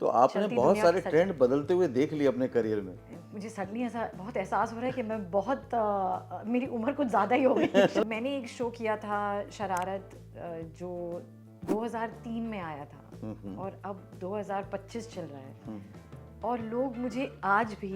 तो आपने चलती बहुत दुनिया सारे की सच ट्रेंड बदलते हुए देख लिए अपने करियर में। मुझे सडनली ऐसा बहुत एहसास हो रहा है कि मैं बहुत मेरी उम्र कुछ ज़्यादा ही हो गई। मैंने एक शो किया था शरारत जो 2003 में आया था और अब 2025 चल रहा है और लोग मुझे आज भी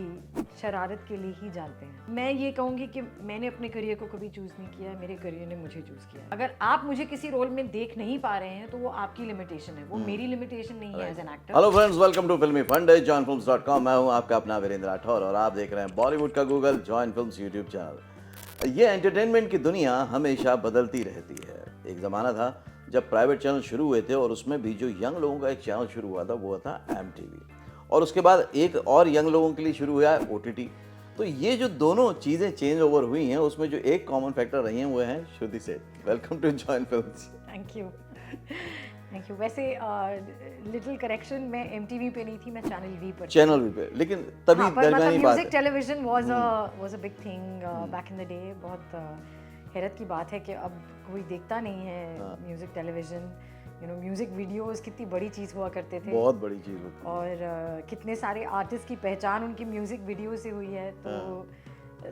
शरारत के लिए ही जानते हैं। मैं ये कहूँगी कि मैंने अपने करियर को कभी चूज़ नहीं किया है, मेरे करियर ने मुझे चूज़ किया है। अगर आप मुझे किसी रोल में देख नहीं पा रहे हैं तो वो आपकी लिमिटेशन है, वो मेरी लिमिटेशन नहीं है as an actor. Hello friends, welcome to फिल्मी फंडे joinfilms.com। मैं हूं आपका अपना वीरेंद्र राठौर और आप देख रहे हैं बॉलीवुड का Google join films YouTube channel. ये एंटरटेनमेंट की दुनिया हमेशा बदलती रहती है। एक ज़माना था जब प्राइवेट चैनल शुरू हुए थे और उसमें भी जो यंग लोगों का एक चैनल शुरू हुआ था वो था MTV, और उसके बाद एक और यंग लोगों के लिए शुरू हुआ है OTT। तो ये जो दोनों चीज़ें चेंज ओवर हुई हैं उसमें जो एक कॉमन फैक्टर रही हैं वो है Shruti Seth. Welcome to Join Films. Thank you thank you. वैसे लिटिल करेक्शन, मैं MTV पे नहीं थी, मैं चैनल वी पर थी। चैनल भी पे, लेकिन तभी हाँ, पर दरमियानी मतलब बात म्यूजिक है। Television was a big thing back in the day. बहुत हैरत की बात है कि अब कोई देखता नहीं है म्यूजिक टेलीविजन। म्यूजिक वीडियोस कितनी बड़ी चीज़ हुआ करते थे बहुत बड़ी चीज़ होती है। और कितने सारे आर्टिस्ट की पहचान उनकी म्यूजिक वीडियो से हुई है। तो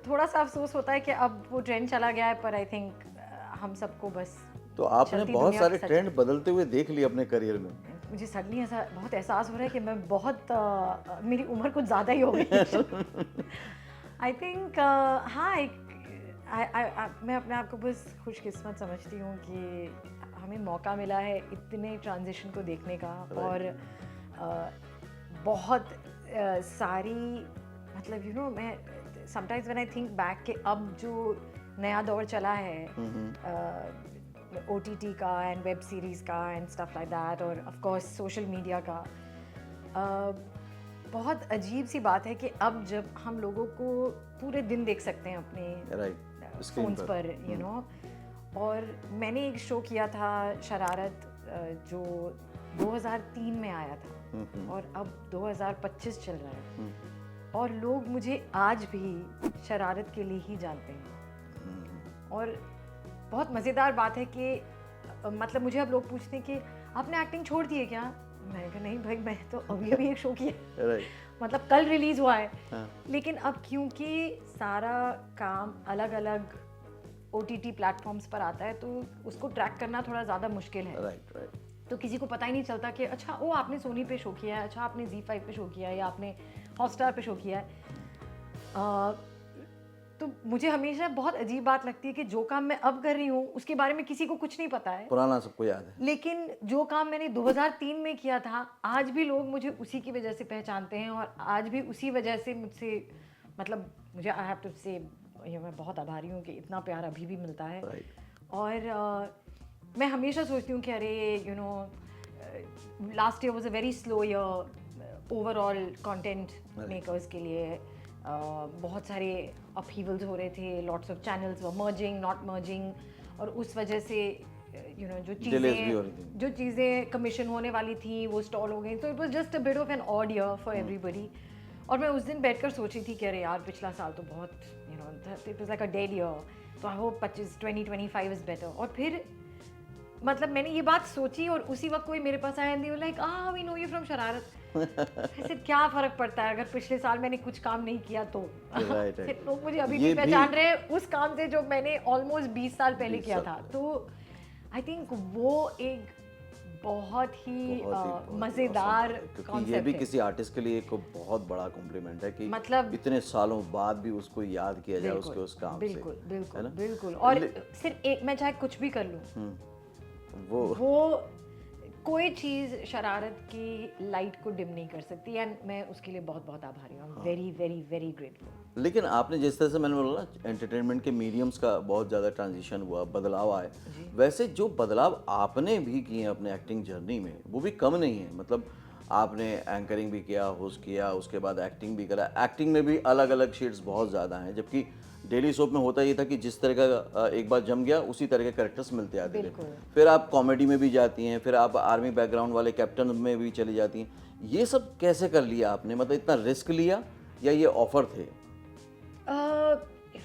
थोड़ा सा अफसोस होता है कि अब वो ट्रेंड चला गया है, पर आई थिंक हम सबको बस तो आपने चलती बहुत दुनिया सारे की सच ट्रेंड बदलते हुए देख लिए अपने करियर में। मुझे सडनली ऐसा बहुत एहसास हो रहा है कि मैं बहुत मेरी उम्र कुछ ज़्यादा ही हो गई। आई थिंक हाँ, मैं अपने आप को बस खुशकिस्मत समझती हूँ कि हमें मौका मिला है इतने ट्रांजिशन को देखने का। और बहुत सारी मतलब मैं sometimes when I think back कि अब जो नया दौर चला है OTT का एंड वेब सीरीज़ का एंड स्टफ लाइक दैट, और ऑफ कोर्स सोशल मीडिया का, बहुत अजीब सी बात है कि अब जब हम लोगों को पूरे दिन देख सकते हैं अपने फोन्स पर और मैंने एक शो किया था शरारत जो 2003 में आया था और अब 2025 चल रहा है और लोग मुझे आज भी शरारत के लिए ही जानते हैं। और बहुत मज़ेदार बात है कि मतलब मुझे अब लोग पूछते हैं कि आपने एक्टिंग छोड़ दी है क्या? मैंने कहा नहीं भाई, मैं तो अभी एक शो किया मतलब कल रिलीज हुआ है। लेकिन अब क्योंकि सारा काम अलग अलग OTT प्लेटफॉर्म्स पर आता है तो उसको ट्रैक करना थोड़ा ज़्यादा मुश्किल है। तो किसी को पता ही नहीं चलता कि अच्छा वो आपने सोनी पे शो किया है, अच्छा आपने ZEE5 पे शो किया है या आपने हॉटस्टार पे शो किया है। तो मुझे हमेशा बहुत अजीब बात लगती है कि जो काम मैं अब कर रही हूँ उसके बारे में किसी को कुछ नहीं पता है, पुराना सबको याद है। लेकिन जो काम मैंने 2003 में किया था आज भी लोग मुझे उसी की वजह से पहचानते हैं और आज भी उसी वजह से मुझसे मतलब मुझे आई हैव टू से मैं बहुत आभारी हूँ कि इतना प्यार अभी भी मिलता है। और मैं हमेशा सोचती हूँ कि अरे last year was a very slow year overall content makers के लिए। बहुत सारे अपहीवल्स हो रहे थे, lots of channels were merging not merging, और उस वजह से जो चीज़ें कमीशन होने वाली थी वो स्टॉल हो गई। तो it was just a bit of an odd year for everybody. और मैं उस दिन बैठकर सोची थी कि अरे यार पिछला साल तो बहुत it was like a dead year, तो आई होप 2025 इज बेटर। और फिर मतलब मैंने ये बात सोची और उसी वक्त कोई मेरे पास आया and they were like we know you from Shararat. ऐसे क्या फर्क पड़ता है अगर पिछले साल मैंने कुछ काम नहीं किया तो। फिर लोग मुझे अभी भी पहचान रहे हैं उस काम से जो मैंने ऑलमोस्ट 20 साल पहले किया था। तो आई थिंक वो एक बहुत ही मजेदार क्योंकि ये भी किसी आर्टिस्ट के लिए एक बहुत बड़ा कॉम्प्लीमेंट है कि मतलब इतने सालों बाद भी उसको याद किया जाए उसके उस काम से। बिल्कुल बिल्कुल बिल्कुल। और सिर्फ एक, मैं चाहे कुछ भी कर लूँ वो कोई चीज़ शरारत की लाइट को डिम नहीं कर सकती एंड मैं उसके लिए बहुत बहुत आभारी हूँ। Very very very grateful. लेकिन आपने जिस तरह से मैंने बोला ना एंटरटेनमेंट के मीडियम्स का बहुत ज़्यादा ट्रांजिशन हुआ, बदलाव आए, वैसे जो बदलाव आपने भी किए अपने एक्टिंग जर्नी में वो भी कम नहीं है। मतलब आपने एंकरिंग भी किया, होस्ट किया, उसके बाद एक्टिंग भी करा। एक्टिंग में भी अलग अलग शेड्स बहुत ज़्यादा हैं, जबकि डेली सोप में होता ये था कि जिस तरह का एक बार जम गया उसी तरह के कैरेक्टर्स मिलते आते थे। फिर आप कॉमेडी में भी जाती हैं, फिर आप आर्मी बैकग्राउंड वाले कैप्टन में भी चली जाती हैं। ये सब कैसे कर लिया आपने? मतलब इतना रिस्क लिया या ये ऑफर थे?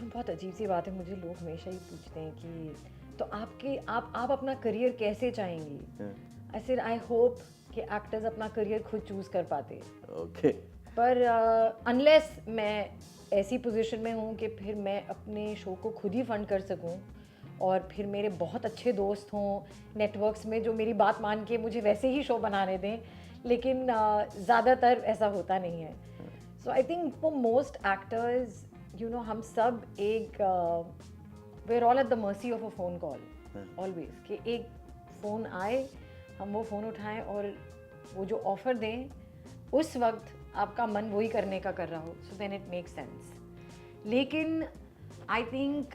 बहुत अजीब सी बात है, मुझे लोग हमेशा ही पूछते हैं कि तो आप अपना करियर कैसे चाहेंगी? आई सेड आई होप कि एक्टर्स अपना करियर खुद चूज कर पाते, ओके पर अनलेस मैं ऐसी पोजीशन में हूँ कि फिर मैं अपने शो को खुद ही फंड कर सकूँ और फिर मेरे बहुत अच्छे दोस्त हों नेटवर्क्स में जो मेरी बात मान के मुझे वैसे ही शो बनाने दें, लेकिन ज़्यादातर ऐसा होता नहीं है. So I think for most actors हम सब एक we are all at the mercy of a phone call always, कि एक फ़ोन आए, हम वो फ़ोन उठाएं और वो जो ऑफ़र दें उस वक्त आपका मन वही करने का कर रहा हो, so then it makes sense. लेकिन आई थिंक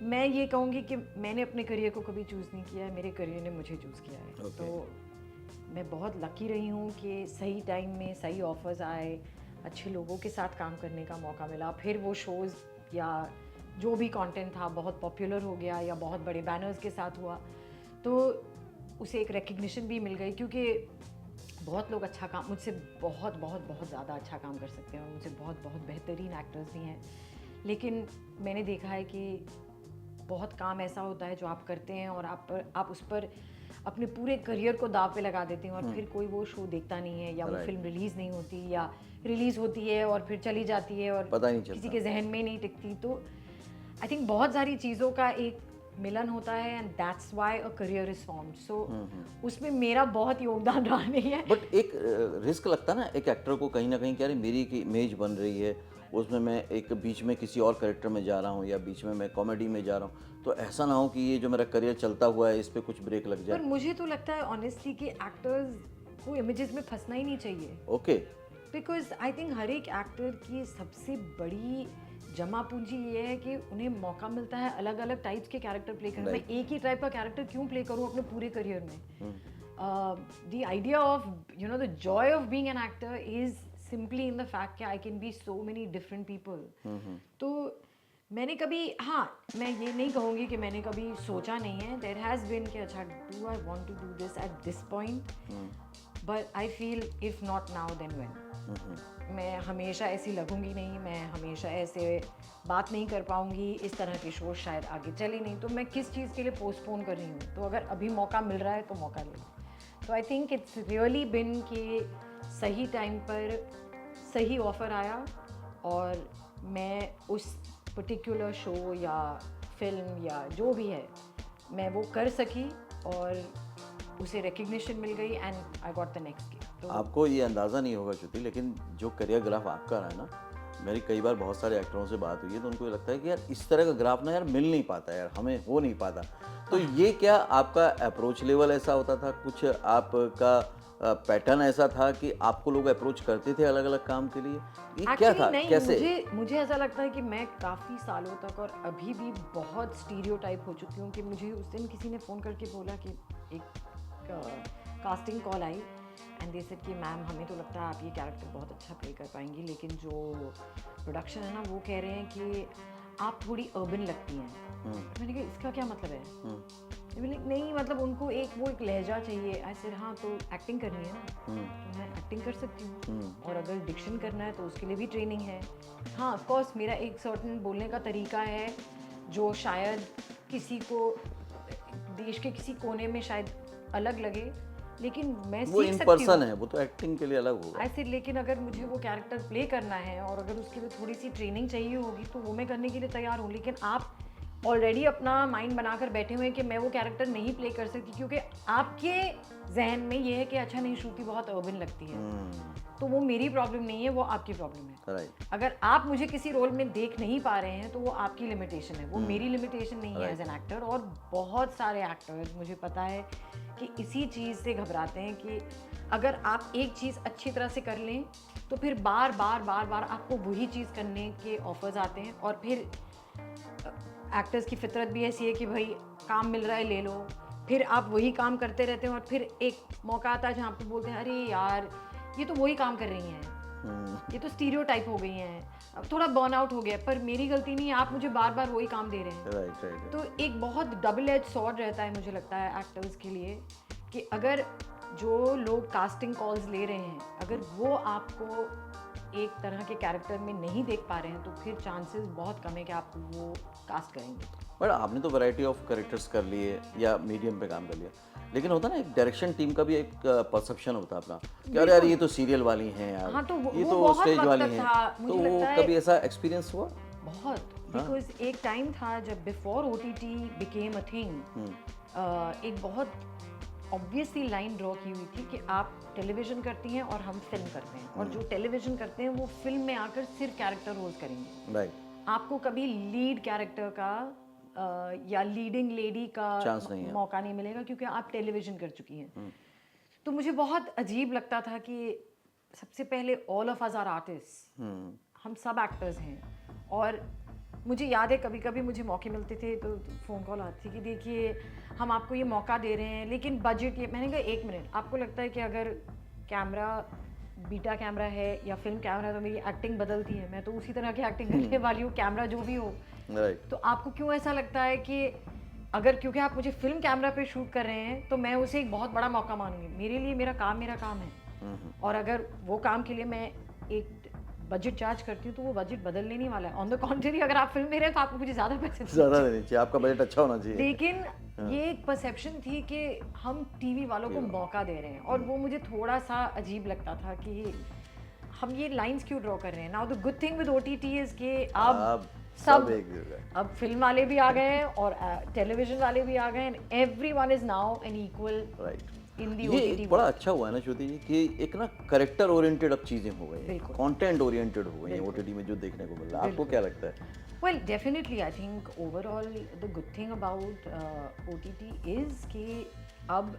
मैं ये कहूँगी कि मैंने अपने करियर को कभी चूज़ नहीं किया है, मेरे करियर ने मुझे चूज़ किया है. Okay. तो मैं बहुत लकी रही हूँ कि सही टाइम में सही ऑफर्स आए, अच्छे लोगों के साथ काम करने का मौका मिला, फिर वो शोज़ या जो भी कंटेंट था बहुत पॉपुलर हो गया या बहुत बड़े बैनर्स के साथ हुआ, तो उसे एक रिकग्निशन भी मिल गई. क्योंकि बहुत लोग अच्छा काम, मुझसे बहुत बहुत बहुत ज़्यादा अच्छा काम कर सकते हैं और मुझसे बहुत बहुत बेहतरीन एक्टर्स भी हैं, लेकिन मैंने देखा है कि बहुत काम ऐसा होता है जो आप करते हैं और आप उस पर अपने पूरे करियर को दाव पे लगा देते हैं और फिर कोई वो शो देखता नहीं है या वो फिल्म रिलीज़ नहीं होती या रिलीज़ होती है और फिर चली जाती है और पता नहीं चलता, किसी के जहन में नहीं टिकती. तो आई थिंक बहुत सारी चीज़ों का एक मिलन होता है and that's why a career is formed. So उसमें मेरा बहुत योगदान रहा नहीं है. बट एक रिस्क लगता ना एक एक्टर को कहीं ना कहीं, क्या मेरी एक इमेज बन रही है, उसमें मैं एक बीच में किसी और कैरेक्टर में जा रहा हूँ या बीच में मैं कॉमेडी में जा रहा हूँ, तो ऐसा ना हो कि ये जो मेरा करियर चलता हुआ है इस पे कुछ ब्रेक लग जाए. पर मुझे तो लगता है ऑनेस्टली कि एक्टर्स को इमेजेस में फंसना ही नहीं चाहिए. ओके. बिकॉज आई थिंक हर एक एक्टर की सबसे बड़ी जमा पूंजी ये है कि उन्हें मौका मिलता है अलग अलग टाइप्स के कैरेक्टर प्ले करने. मैं एक ही टाइप का कैरेक्टर क्यों प्ले करूँ अपने पूरे करियर में? The idea of the joy of being an actor is simply in the fact कि I can be so many different people. तो मैंने कभी, हाँ मैं ये नहीं कहूँगी कि मैंने कभी सोचा नहीं है. देयर हैज़ बीन कि अच्छा do I want to do this at this point, but I feel if not now then when. मैं हमेशा ऐसी लगूंगी नहीं, मैं हमेशा ऐसे बात नहीं कर पाऊंगी, इस तरह के शो शायद आगे चले नहीं, तो मैं किस चीज़ के लिए पोस्टपोन कर रही हूँ? तो अगर अभी मौका मिल रहा है तो मौका ले लो. तो आई थिंक इट्स रियली बिन कि सही टाइम पर सही ऑफ़र आया और मैं उस पर्टिकुलर शो या फिल्म या जो भी है मैं वो कर सकी और उसे रिकग्निशन मिल गई and I got the next gig. तो आपको ये अंदाज़ा नहीं होगा श्रुति, लेकिन जो करियर ग्राफ आपका रहा है ना, मेरी कई बार बहुत सारे एक्टरों से बात हुई है तो उनको ये लगता है कि यार इस तरह का ग्राफ ना यार मिल नहीं पाता यार, हमें हो नहीं पाता. तो ये क्या आपका अप्रोच लेवल ऐसा होता था, कुछ आपका पैटर्न ऐसा था कि आपको लोग अप्रोच करते थे अलग अलग काम के लिए, ये क्या था? नहीं, कैसे? मुझे ऐसा लगता है कि मैं काफ़ी सालों तक और अभी भी बहुत स्टीरियोटाइप हो चुकी हूँ कि मुझे उस दिन किसी ने फ़ोन करके बोला कि एक casting call I and they said कि मैम हमें तो लगता है आप ये कैरेक्टर बहुत अच्छा प्ले कर पाएंगी, लेकिन जो प्रोडक्शन है ना वो कह रहे हैं कि आप थोड़ी अर्बन लगती हैं. मैंने कहा इसका क्या मतलब है? मैंने नहीं मतलब उनको एक लहजा चाहिए. आई सेड हाँ तो एक्टिंग करनी है ना, तो मैं एक्टिंग कर सकती हूँ और अगर डिक्शन करना है तो उसके लिए भी ट्रेनिंग है. हाँ ऑफ कोर्स मेरा एक सर्टन बोलने का तरीका है जो शायद किसी को देश के किसी कोने में शायद अलग लगे, लेकिन मैं वो सीख इन सकती पर्सन हूँ. है, वो तो एक्टिंग के लिए अलग होगा. ऐसे लेकिन अगर मुझे वो कैरेक्टर प्ले करना है और अगर उसके लिए थोड़ी सी ट्रेनिंग चाहिए होगी तो वो मैं करने के लिए तैयार हूँ. लेकिन आप ऑलरेडी अपना माइंड बनाकर बैठे हुए हैं कि मैं वो कैरेक्टर नहीं प्ले कर सकती क्योंकि आपके जहन में ये है कि अच्छा नहीं श्रुति बहुत अर्बन लगती है. तो वो मेरी प्रॉब्लम नहीं है, वो आपकी प्रॉब्लम है. राइट. अगर आप मुझे किसी रोल में देख नहीं पा रहे हैं तो वो आपकी लिमिटेशन है, वो मेरी लिमिटेशन नहीं है एज एन एक्टर. और बहुत सारे एक्टर्स मुझे पता है कि इसी चीज़ से घबराते हैं कि अगर आप एक चीज़ अच्छी तरह से कर लें तो फिर बार बार आपको वही चीज़ करने के ऑफर्स आते हैं. और फिर एक्टर्स की फितरत भी ऐसी है कि भाई काम मिल रहा है ले लो, फिर आप वही काम करते रहते हैं और फिर एक मौका आता है जहाँ पे बोलते हैं अरे यार ये तो वही काम कर रही हैं, ये तो स्टीरियोटाइप हो गई हैं, अब थोड़ा बर्न आउट हो गया. पर मेरी गलती नहीं है, आप मुझे बार बार वही काम दे रहे हैं. राइट. तो एक बहुत डबल एज सॉर्ड रहता है मुझे लगता है एक्टर्स के लिए कि अगर जो लोग कास्टिंग कॉल्स ले रहे हैं अगर वो आपको एक तरह के कैरेक्टर में नहीं देख पा रहे हैं तो फिर चांसेस बहुत कम है कि आप वो कास्ट करेंगे। बट आपने तो वैरायटी ऑफ कैरेक्टर्स कर लिए या मीडियम पे काम कर लिया, लेकिन होता ना एक डायरेक्शन टीम का भी एक परसेप्शन होता है अपना कि अरे यार ये तो सीरियल वाली हैं यार, हाँ, तो ये वो तो बहुत स्टेज वक्त वाली तक हैं, था, तो मुझे वो लगता है कभी ऐसा एक्सपीरियंस हुआ? बहुत, बिकॉज एक टाइम था जब before OTT became a thing, एक बहुत ऑब्वियसली लाइन ड्रॉ की हुई थी कि आप टेलीविजन करती हैं और हम फिल्म करते हैं, और जो टेलीविजन करते हैं वो फिल्म में आकर सिर्फ कैरेक्टर रोल्स करेंगे। राइट। आपको कभी लीड कैरेक्टर का या लीडिंग लेडी का चांस नहीं है। मौका नहीं मिलेगा क्योंकि आप टेलीविजन कर चुकी हैं। तो मुझे बहुत अजीब लगता था कि सबसे पहले all of us are artist, हम सब एक्टर्स हैं, और मुझे याद है कभी कभी मुझे मौके मिलते थे तो फ़ोन कॉल आती थी कि देखिए हम आपको ये मौका दे रहे हैं लेकिन बजट ये। मैंने कहा एक मिनट, आपको लगता है कि अगर कैमरा बीटा कैमरा है या फिल्म कैमरा है तो मेरी एक्टिंग बदलती है? मैं तो उसी तरह की एक्टिंग करने वाली हूँ, कैमरा जो भी हो। राइट। तो आपको क्यों ऐसा लगता है कि अगर क्योंकि आप मुझे फिल्म कैमरा पे शूट कर रहे हैं तो मैं उसे एक बहुत बड़ा मौका मानूंगी? मेरे लिए मेरा काम है, और अगर वो काम के लिए मैं एक बजट चार्ज करती हूँ तो वो बजट बदलने नहीं वाला है। ऑन द कॉन्ट्री, अगर आप फिल्म दे रहे हैं तो आपको मुझे ज़्यादा पैसे ज़्यादा देनी चाहिए, आपका बजट अच्छा होना चाहिए। लेकिन ये एक परसेप्शन थी कि हम टीवी वालों को मौका दे रहे हैं, और वो मुझे थोड़ा सा अजीब लगता था कि हम ये लाइंस क्यों ड्रॉ कर रहे हैं। Now the good thing with OTT is कि अब सब अब फिल्म वाले भी आ गए हैं और टेलीविजन वाले भी आ गए हैं, everyone is now an equal in the ये OTT। बड़ा अच्छा हुआ है ना श्रुति जी कि एक ना करेक्टर ओरिएंटेड अब चीज़ें हो गई हैं, कंटेंट ओरिएंटेड हो गई हैं OTT में जो देखने को मिल रहा है। आपको क्या लगता है? Well, definitely, I think overall the good thing about OTT is कि अब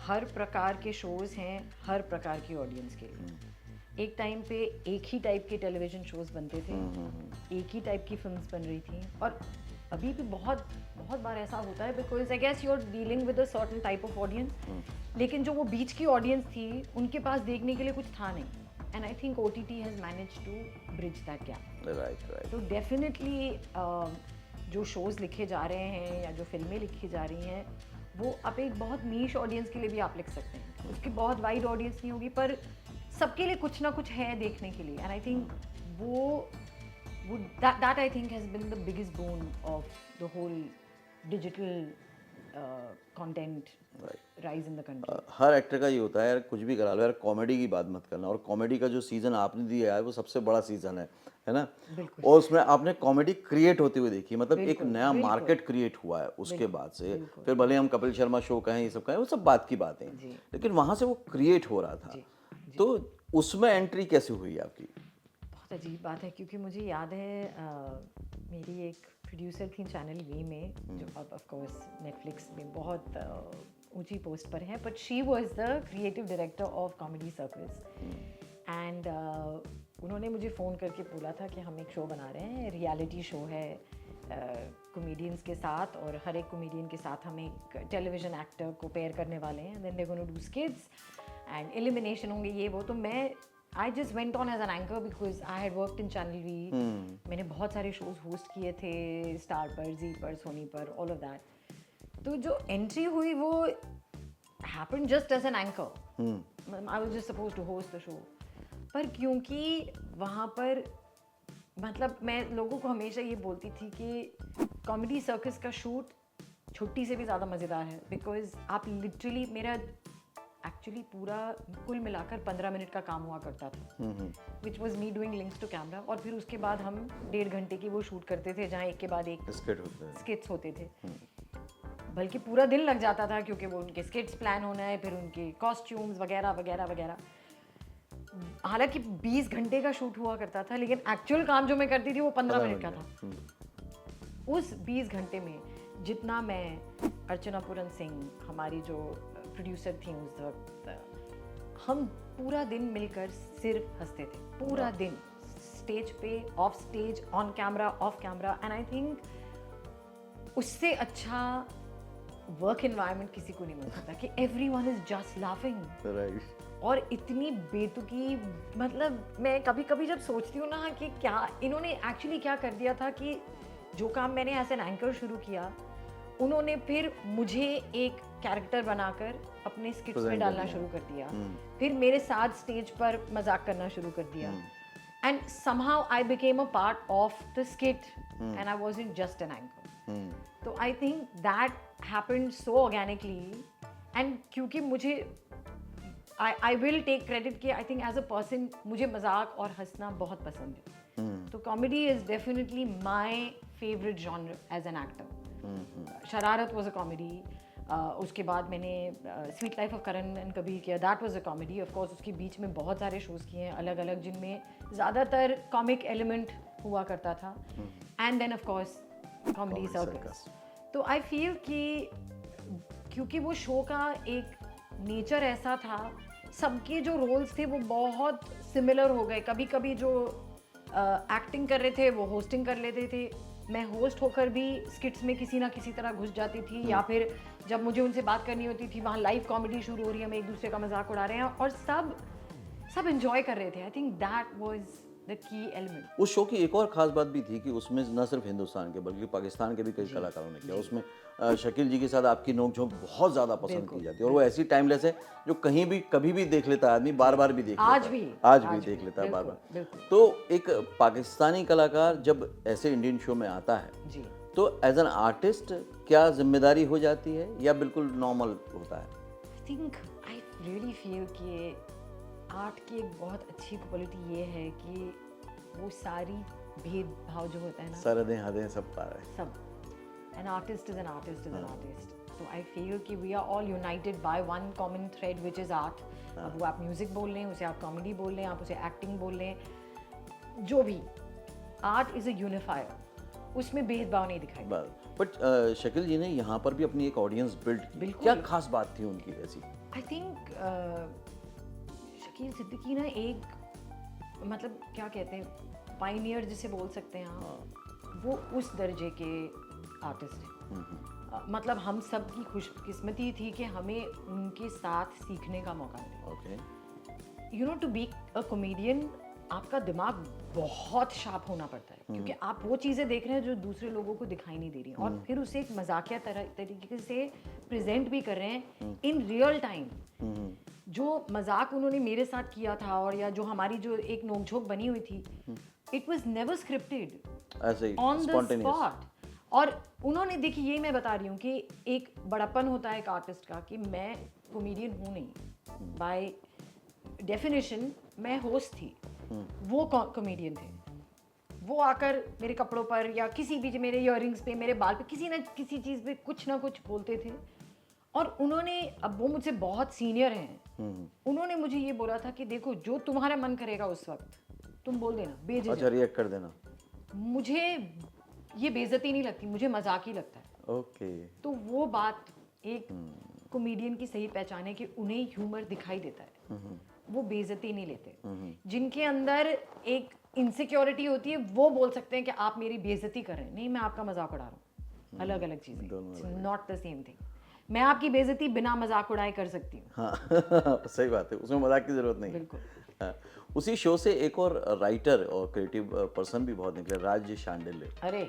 हर प्रकार के शोज़ हैं हर प्रकार की ऑडियंस के लिए। एक टाइम पे एक ही टाइप के टेलीविज़न शोज़ बनते थे, एक ही टाइप की फिल्म्स बन रही थी, और अभी भी बहुत बहुत बार ऐसा होता है because I guess you are dealing with a certain type of audience, लेकिन जो वो बीच की ऑडियंस थी उनके पास देखने के लिए कुछ था नहीं, and I think OTT has managed to bridge that gap. Right. तो definitely जो शोज़ लिखे जा रहे हैं या जो फिल्में लिखी जा रही हैं वो आप एक बहुत नीश ऑडियंस के लिए भी आप लिख सकते हैं। उसकी बहुत वाइड ऑडियंस नहीं होगी पर सबके लिए कुछ ना कुछ है देखने के लिए, and I think that I think has been the biggest boon of the whole digital content rise in the country. Her actor का ये होता है यार, कुछ भी करा लो यार, कॉमेडी की बात मत करना, और कॉमेडी का जो सीजन आपने दिया है वो सबसे बड़ा सीजन है ना? और उसमें आपने कॉमेडी क्रिएट होते हुए देखी, मतलब एक नया मार्केट क्रिएट हुआ है उसके बाद से। फिर भले हम कपिल शर्मा शो कहें, ये सब कहें, वो सब बात की बातें, लेकिन वहाँ से वो क्रिएट हो रहा था। तो उसमें एंट्री कैसे हुई आपकी? बहुत अजीब बात है क्योंकि मुझे याद है मेरी एक प्रोड्यूसर थी चैनल वी में, जो अब ऑफ कोर्स नेटफ्लिक्स में बहुत ऊंची पोस्ट पर है, but she was the creative director of comedy circus, and उन्होंने मुझे फ़ोन करके बोला था कि हम एक शो बना रहे हैं, रियलिटी शो है कॉमेडियंस के साथ, और हर एक कॉमेडियन के साथ हम एक टेलीविज़न एक्टर को पेयर करने वाले हैं, then they gonna do skits and elimination होंगे ये वो। तो मैं I just went on as an anchor because I had worked in Channel V. मैंने बहुत सारे शोज होस्ट किए थे, स्टार पर, जी पर, सोनी पर, ऑल ऑफ दैट। तो जो एंट्री हुई वो happened just as an anchor. I was just supposed to host the show. पर क्योंकि वहाँ पर मतलब मैं लोगों को हमेशा ये बोलती थी कि कॉमेडी सर्कस का शूट छुट्टी से भी ज़्यादा मज़ेदार है, बिकॉज आप लिटरली, मेरा एक्चुअली पूरा कुल मिलाकर 15 मिनट का काम हुआ करता था, which was me doing links to camera, और फिर उसके बाद हम 1.5 घंटे की वो शूट करते थे जहाँ एक के बाद एक स्किट्स होते थे, बल्कि पूरा दिन लग जाता था क्योंकि वो उनके स्किट्स प्लान होना है, फिर उनके कॉस्ट्यूम्स वगैरह वगैरह वगैरह। हालांकि 20 घंटे का शूट हुआ करता था, लेकिन एक्चुअल काम जो मैं करती थी वो 15 मिनट का था। उस 20 घंटे में जितना मैं, अर्चना पूरन सिंह हमारी जो प्रोड्यूसर थी उस वक्त, हम पूरा दिन मिलकर सिर्फ हंसते थे, पूरा दिन, स्टेज पे, of stage, on camera, of camera, and I think उससे अच्छा वर्क एनवायरनमेंट किसी को नहीं मिल सकता कि एवरीवन इज जस्ट लाफिंग, और इतनी बेतुकी, मतलब मैं कभी कभी जब सोचती हूँ ना कि क्या इन्होंने एक्चुअली क्या कर दिया था कि जो काम मैंने एज एन एंकर शुरू किया, उन्होंने फिर मुझे एक कैरेक्टर बनाकर अपने स्किट्स में Present डालना कर दिया। शुरू कर दिया, फिर मेरे साथ स्टेज पर मजाक करना शुरू कर दिया, and somehow I became a part of the skit and I wasn't just an anchor. तो I think that happened so organically, and क्योंकि मुझे आई विल टेक क्रेडिट कि I think as a person मुझे मजाक और हंसना बहुत पसंद है. तो comedy is definitely my favourite genre as an actor. Shararat was a comedy. उसके बाद मैंने sweet life of Karan and Kabir किया, that was a comedy. Of course उसके बीच में बहुत सारे शोज़ किए हैं अलग अलग, जिनमें ज़्यादातर कॉमिक एलिमेंट हुआ करता था. And then of course comedy circus. तो आई फील कि क्योंकि वो शो का एक नेचर ऐसा था, सबके जो रोल्स थे वो बहुत सिमिलर हो गए. कभी कभी जो एक्टिंग कर रहे थे वो होस्टिंग कर लेते थे. मैं होस्ट होकर भी स्किट्स में किसी ना किसी तरह घुस जाती थी, या फिर जब मुझे उनसे बात करनी होती थी वहाँ लाइव कॉमेडी शुरू हो रही है, हम एक दूसरे का मजाक उड़ा रहे हैं और सब एंजॉय कर रहे थे. आई think that was the key element. उस शो की एक और खास बात भी थी कि उसमें न सिर्फ हिंदुस्तान के बल्कि पाकिस्तान के भी कई कलाकारों ने किया. उसमें शकील जी के साथ आपकी नोक-झोंक बहुत ज़्यादा पसंद की जाती है, और वो ऐसी टाइमलेस है जो कहीं भी कभी भी देख लेता है आदमी, बार बार भी देख लेता है. आज भी देख लेता है बार बार. तो एक पाकिस्तानी कलाकार जब ऐसे इंडियन शो में आता है जी, तो एज एन आर्टिस्ट क्या जिम्मेदारी हो जाती है या बिल्कुल नॉर्मल होता है? आई थिंक आई रियली फील कि आर्ट की एक बहुत अच्छी क्वालिटी ये है कि वो सारी भेदभाव जो होता है ना, सरहदें हदें सब पार है. सब, an artist is an artist is an artist. तो आई फील कि we are all united by one common thread which is art. अब वो आप म्यूज़िक बोल लें, उसे आप कॉमेडी बोल लें, आप उसे एक्टिंग बोल लें, जो भी, आर्ट इज़ अ यूनिफायर. उसमें भेदभाव नहीं दिखाई. बट शकील जी ने यहाँ पर भी अपनी एक ऑडियंस बिल्ड की. बिल्कुल. क्या खास बात थी उनकी ऐसी? आई थिंक शकील सिद्दीकी ना एक, मतलब क्या कहते हैं, पाइनियर जिसे बोल सकते हैं आप, वो उस दर्जे के आर्टिस्ट हैं. मतलब हम सब की खुशकिस्मती थी कि हमें उनके साथ सीखने का मौका मिला. Okay. You know, to be a comedian आपका दिमाग बहुत शार्प होना पड़ता है, क्योंकि आप वो चीज़ें देख रहे हैं जो दूसरे लोगों को दिखाई नहीं दे रही, और फिर उसे एक मजाकिया तरीके से प्रेजेंट भी कर रहे हैं इन रियल टाइम. जो मजाक उन्होंने मेरे साथ किया था, और या जो हमारी जो एक नोकझोंक बनी हुई थी, इट वाज नेवर स्क्रिप्टेड, ऐसे ही ऑन द spontaneous. स्पॉट. और उन्होंने, देखिए ये मैं बता रही हूँ कि एक बड़प्पन होता है एक आर्टिस्ट का कि मैं कॉमेडियन हूँ नहीं, बाय डेफिनेशन मैं होस्ट थी, वो कॉमेडियन थे. वो आकर मेरे कपड़ों पर या किसी भी, मेरे इयररिंग्स पे, मेरे बाल पे, किसी ना किसी चीज़ पे कुछ ना कुछ बोलते थे. और उन्होंने, अब वो मुझसे बहुत सीनियर हैं, उन्होंने मुझे ये बोला था कि देखो जो तुम्हारा मन करेगा उस वक्त तुम बोल देना, बेझिझक. अच्छा, रिएक्ट कर देना. मुझे ये बेइज्जती नहीं लगती, मुझे मजाक ही लगता है. ओके. तो वो बात एक कॉमेडियन की सही पहचान है कि उन्हें ह्यूमर दिखाई देता है, वो बेइज्जती नहीं लेते. जिनके अंदर एक इनसिक्योरिटी होती है वो बोल सकते हैं कि आप मेरी बेइज्जती कर रहे हैं. नहीं, मैं आपका मजाक उड़ा रहा हूँ. अलग अलग चीज़ें, नॉट द सेम थिंग. मैं आपकी बेइज्जती बिना मजाक उड़ाए कर सकती हूँ. हाँ सही बात है, उसमें मजाक की जरूरत नहीं. बिल्कुल. हाँ. उसी शो से एक और राइटर और क्रिएटिव पर्सन भी बहुत निकले, राज शांडिल्य, अरे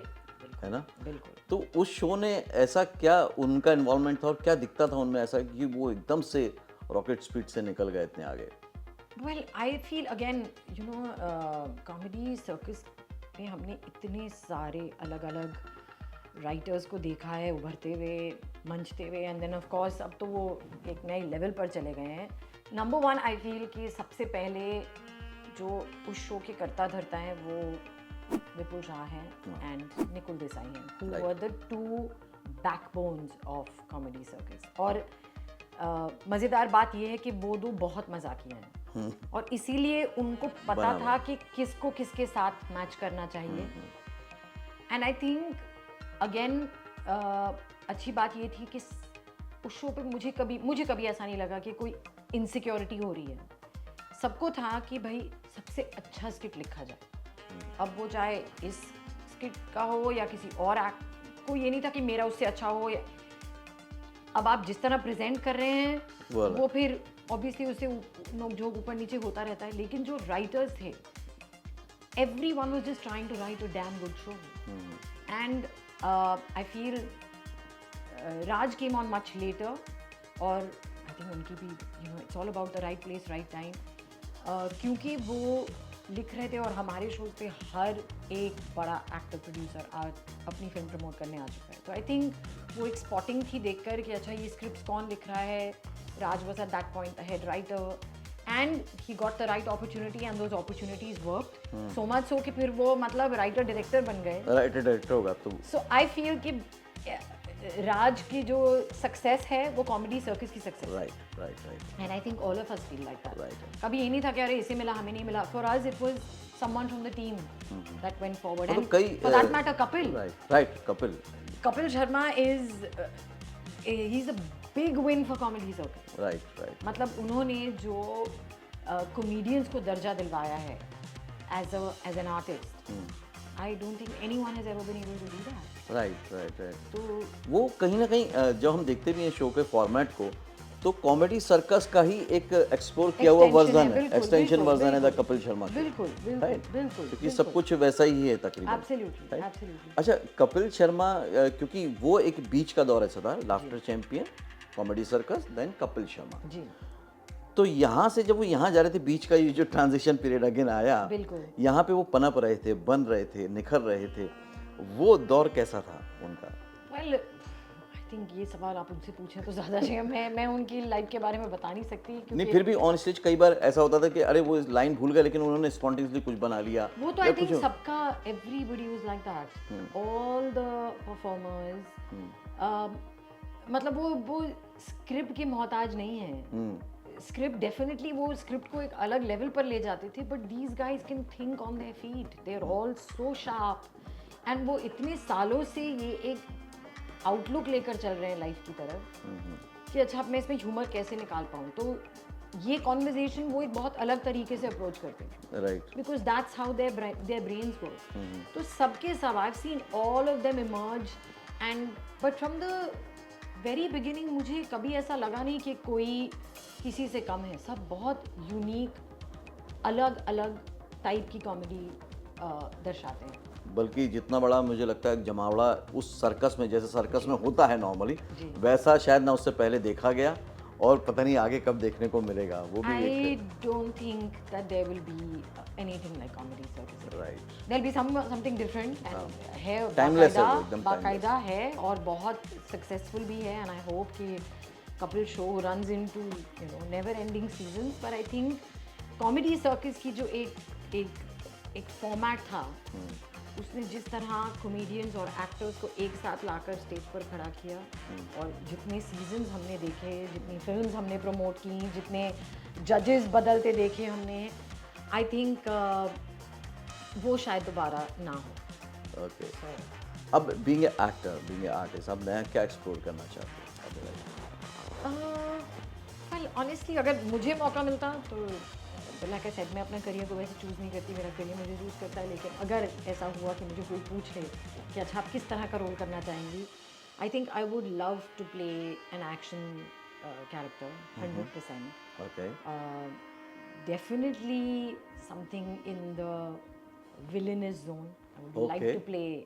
है ना? बिल्कुल. तो उस शो ने ऐसा क्या उनका इन्वॉल्वमेंट था और क्या दिखता था उनमें ऐसा कि वो एकदम से रॉकेट स्पीड से निकल गए इतने आगे? Well I feel again, you know, comedy circus में हमने इतने सारे अलग अलग राइटर्स को देखा है उभरते हुए, मंचते हुए, एंड देन ऑफ कोर्स अब तो वो एक नए लेवल पर चले गए हैं. नंबर वन आई फील कि सबसे पहले जो उस शो के करता धरता है वो विपुल शाह हैं एंड निकुल देसाई हैं, who were the two backbones of comedy circus. और मज़ेदार बात ये है कि वो दो बहुत मजाकिया हैं, और इसीलिए उनको पता था कि किसको किसके साथ मैच करना चाहिए. एंड आई थिंक अगेन अच्छी बात ये थी कि उस शो पे मुझे कभी ऐसा नहीं लगा कि कोई इनसिक्योरिटी हो रही है. सबको था कि भाई सबसे अच्छा स्किट लिखा जाए. अब वो चाहे इस स्किट का हो या किसी और एक्ट, को ये नहीं था कि मेरा उससे अच्छा हो. अब आप जिस तरह प्रेजेंट कर रहे हैं वो फिर ऑब्वियसली उससे नोक-झोंक ऊपर नीचे होता रहता है. लेकिन जो राइटर्स थे, everyone was just trying to write a damn good show. And I feel Raj came on much later, और आई थिंक उनकी भी it's all about the right place right time, क्योंकि वो लिख रहे थे और हमारे शोज पे हर एक बड़ा एक्टर प्रोड्यूसर आज अपनी फिल्म प्रमोट करने आ चुका है। तो आई थिंक वो एक स्पॉटिंग थी देखकर कि अच्छा ये स्क्रिप्ट कौन लिख रहा है। Raj was at that point the head writer and he got the right opportunity and those opportunities worked so much so कि फिर वो मतलब राइटर डायरेक्टर बन गए। राइटर डायरेक्टर होगा तो सो आई फील कि राज की जो सक्सेस है वो कॉमेडी सर्कस की सक्सेस है। Right right right and I think all of us feel like that. Right. कभी ये नहीं था कि अरे इसे मिला हमें नहीं मिला। For us it was someone from the team that went forward and for that matter Kapil Kapil Sharma is he is a big win for comedy circus. Right मतलब उन्होंने जो कॉमेडियंस को दर्जा दिलवाया है as an artist, I don't think anyone has ever been able to do that. Right तो वो कहीं ना कहीं जब हम देखते भी हैं शो के फॉर्मेट को तो कॉमेडी सर्कस का ही एक एक्सप्लोर किया हुआ वर्जन है, एक्सटेंशन वर्जन है द कपिल शर्मा का। बिल्कुल क्योंकि सब कुछ वैसा ही है तकरीबन। एब्सोल्युटली। अच्छा, कपिल शर्मा क्योंकि वो एक बीच का दौर ऐसा था, laughter champion, comedy circus, then Kapil Sharma ji. तो यहाँ से जब वो यहाँ जा रहे थे, बीच का ये जो ट्रांजिशन पीरियड अगेन आया, बिल्कुल यहाँ पे वो पनप रहे थे, बन रहे थे, निखर रहे थे, वो दौर कैसा था उनका? वेल आई थिंक ये सवाल आप उनसे पूछें तो ज़्यादा चाहिए। मैं उनकी लाइफ के बारे में बता नहीं सकती क्योंकि नहीं, फिर भी ऑन स्टेज कई बार ऐसा होता था कि अरे वो लाइन भूल गए लेकिन उन्होंने स्पॉन्टेनियसली कुछ बना लिया। वो तो आई थिंक सबका everybody was like that, all the performers. मतलब वो स्क्रिप्ट के मोहताज नहीं है। स्क्रिप्ट डेफिनेटली वो स्क्रिप्ट को एक अलग लेवल पर ले जाते थे, but these guys can think on their feet, they are all so sharp and वो इतने सालों से ये एक आउटलुक लेकर चल रहे हैं लाइफ की तरफ कि अच्छा मैं इसमें ह्यूमर कैसे निकाल पाऊँ। तो ये कॉन्वर्जेशन वो एक बहुत अलग तरीके से अप्रोच करते हैं, right, because that's how their brains work. तो सबके सब I have seen all of them emerge and but from the very beginning मुझे कभी ऐसा लगा नहीं कि कोई किसी से कम है। सब बहुत यूनिक अलग अलग टाइप की कॉमेडी दर्शाते हैं। बल्कि जितना बड़ा मुझे लगता है जमावड़ा उस सर्कस में, जैसे सर्कस में होता है नॉर्मली, वैसा शायद ना उससे पहले देखा गया और पता नहीं आगे कब देखने को मिलेगा। वो भी I don't think that there will be anything like comedy circus. Right. There'll be something different and है Timeless है वो, एकदम बाकायदा है और बहुत सक्सेसफुल भी है। And I hope कि Kapil show runs into never ending seasons. But I think comedy circus की जो एक फॉर्मेट था, उसने जिस तरह कॉमेडियंस और एक्टर्स को एक साथ लाकर स्टेज पर खड़ा किया और जितने सीजन्स हमने देखे, जितनी फिल्म्स हमने प्रमोट की, जितने जजेस बदलते देखे हमने, आई थिंक वो शायद दोबारा ना हो। ओके, अब being a actor, being a artist, अब नया क्या एक्सप्लोर करना चाहते हो? वेल ऑनेस्टली अगर मुझे मौका मिलता तो लाइक आई सेड मैं अपना करियर को वैसे चूज़ नहीं करती, मेरा करियर मुझे चूज़ करता है। लेकिन अगर ऐसा हुआ कि मुझे कोई पूछ ले कि अच्छा आप किस तरह का रोल करना चाहेंगी, I think I would love to play an action character 100%. Okay, Definitely something in the villainous zone. I would like Okay. to play.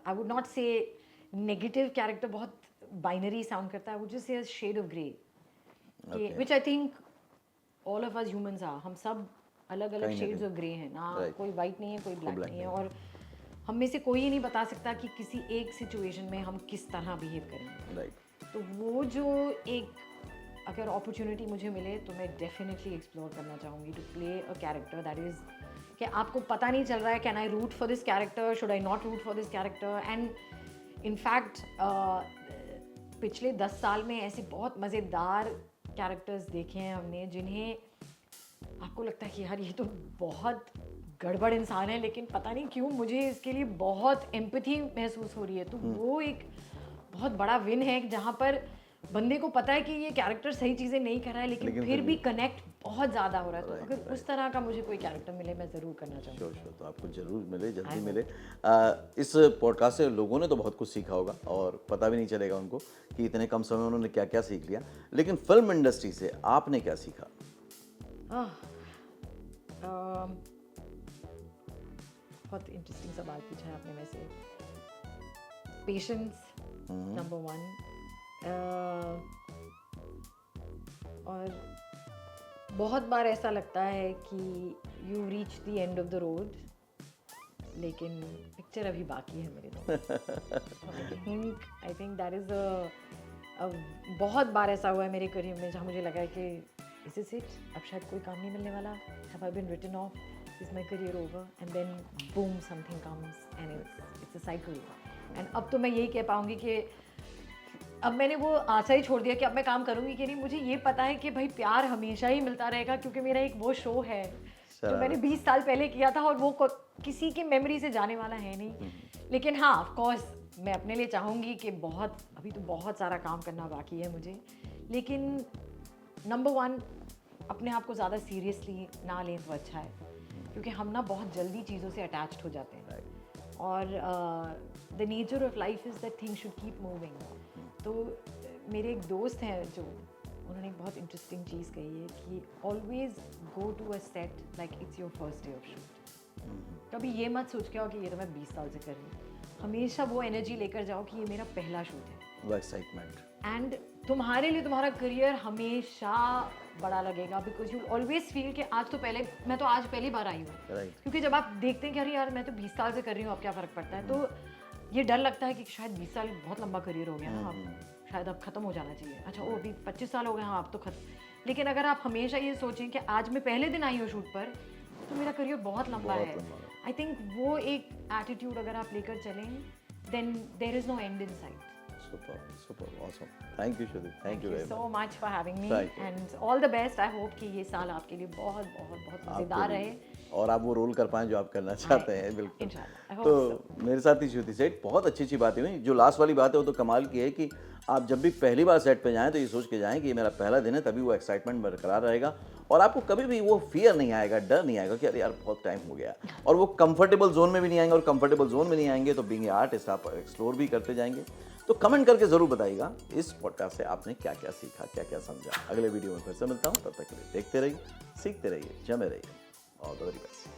I would not say negative character. बहुत binary sound करता है. I would just say a shade of grey. Okay. Which I think all of us humans are. हम सब अलग अलग कहीं ना shades कहीं. of grey हैं ना. Right. कोई white नहीं है, कोई black black नहीं है. नहीं और हम में से कोई ये नहीं बता सकता कि किसी एक situation में हम किस तरह behave करेंगे. राइट, तो वो जो एक अगर अपॉर्चुनिटी मुझे मिले तो मैं डेफिनेटली एक्सप्लोर करना चाहूँगी to play a character that is कि आपको पता नहीं चल रहा है can I root for this character, should I not root for this character. And in fact पिछले 10 साल में ऐसे बहुत मज़ेदार कैरेक्टर्स देखे हैं हमने जिन्हें आपको लगता है कि यार ये तो बहुत गड़बड़ इंसान है, लेकिन पता नहीं क्यों मुझे इसके लिए बहुत एम्पैथी महसूस हो रही है। तो वो एक बहुत बड़ा विन है जहाँ पर बंदे को पता है कि ये कैरेक्टर सही चीज़ें नहीं कर रहा है, लेकिन फिर भी कनेक्ट बहुत ज़्यादा हो रहा है। तो अगर उस तरह का मुझे कोई कैरेक्टर मिले मैं ज़रूर करना चाहूँगी। श्योर, तो आपको जरूर मिले, जल्दी मिले। इस पॉडकास्ट से लोगों ने तो बहुत कुछ सीखा होगा और पता भी नहीं चलेगा उनको कि इतने कम समय में उन्होंने क्या क्या सीख लिया, लेकिन फिल्म इंडस्ट्री से आपने क्या सीखा? बहुत इंटरेस्टिंग सवाल पूछा है आपने। वैसे पेशेंस नंबर 1, और बहुत बार ऐसा लगता है कि you reach the end of the road, लेकिन पिक्चर अभी बाकी है मेरे दोस्त। आई थिंक दैट इज़ बहुत बार ऐसा हुआ है मेरे करियर में जहाँ मुझे लगा है कि इज इज इट, अब शायद कोई काम नहीं मिलने वाला, have I been written off, is my career over, and then boom something comes and it's a cycle. And अब तो मैं यही कह पाऊँगी कि अब मैंने वो आशा ही छोड़ दिया कि अब मैं काम करूँगी कि नहीं। मुझे ये पता है कि भाई प्यार हमेशा ही मिलता रहेगा, क्योंकि मेरा एक वो शो है जो मैंने 20 साल पहले किया था और वो किसी की मेमोरी से जाने वाला है नहीं। लेकिन हाँ, ऑफ कोर्स मैं अपने लिए चाहूँगी कि अभी तो बहुत सारा काम करना बाकी है मुझे, लेकिन नंबर 1 अपने आप को ज़्यादा सीरियसली ना लें तो अच्छा है, क्योंकि हम ना बहुत जल्दी चीज़ों से अटैच्ड हो जाते हैं। और the nature of life is that things should keep moving. तो मेरे एक दोस्त हैं जो उन्होंने एक बहुत इंटरेस्टिंग चीज़ कही है कि always go to a set like it's your first day of shoot. कभी ये मत सोच के आओ कि ये तो मैं 20 साल से कर रही हूँ, हमेशा वो एनर्जी लेकर जाओ कि ये मेरा पहला शूट है, वो एक्साइटमेंट, एंड तुम्हारे लिए तुम्हारा करियर हमेशा बड़ा लगेगा, बिकॉज यू ऑलवेज फील कि आज पहली बार आई हूँ। क्योंकि जब आप देखते हैं कि अरे यार मैं तो 20 साल से कर रही हूँ, अब क्या फ़र्क पड़ता है, तो ये डर लगता है कि शायद 20 साल बहुत लंबा करियर हो गया ना, अब शायद अब ख़त्म हो जाना चाहिए। अच्छा वो अभी 25 साल हो गए, हाँ अब तो खत्म। लेकिन अगर आप हमेशा ये सोचें कि आज मैं पहले दिन आई हूँ शूट पर, तो मेरा करियर बहुत लंबा है। आई थिंक वो एक एटीट्यूड अगर आप लेकर चलें, then there is no end in sight. Super, awesome. Thank you, Shruti. Thank you very so much for having me, Thank you. and all the best. I hope कि ये साल आपके लिए बहुत बहुत बहुत मज़ेदार रहे और आप वो रोल कर पाएं जो आप करना चाहते हैं। बिल्कुल इंशाल्लाह। I hope तो मेरे साथ ही श्रुति सेठ, बहुत अच्छी बातें हुई। जो लास्ट वाली बात है वो तो कमाल की है कि आप जब भी पहली बार सेट पे जाएं तो ये सोच के जाएं कि ये मेरा पहला दिन है, तभी वो एक्साइटमेंट बरकरार रहेगा और आपको कभी भी वो फियर नहीं आएगा, डर नहीं आएगा कि अरे यार बहुत टाइम हो गया, और वो कंफर्टेबल जोन में भी नहीं आएंगे। और कंफर्टेबल जोन में नहीं आएंगे तो बीइंग आर्टिस्ट आप एक्सप्लोर भी करते जाएंगे। तो कमेंट करके ज़रूर बताइएगा इस पॉडकास्ट से आपने क्या क्या सीखा, क्या क्या समझा। अगले वीडियो में फिर से मिलता हूँ, तब तक के लिए देखते रहिए, सीखते रहिए, जमे रहिए। All the very best.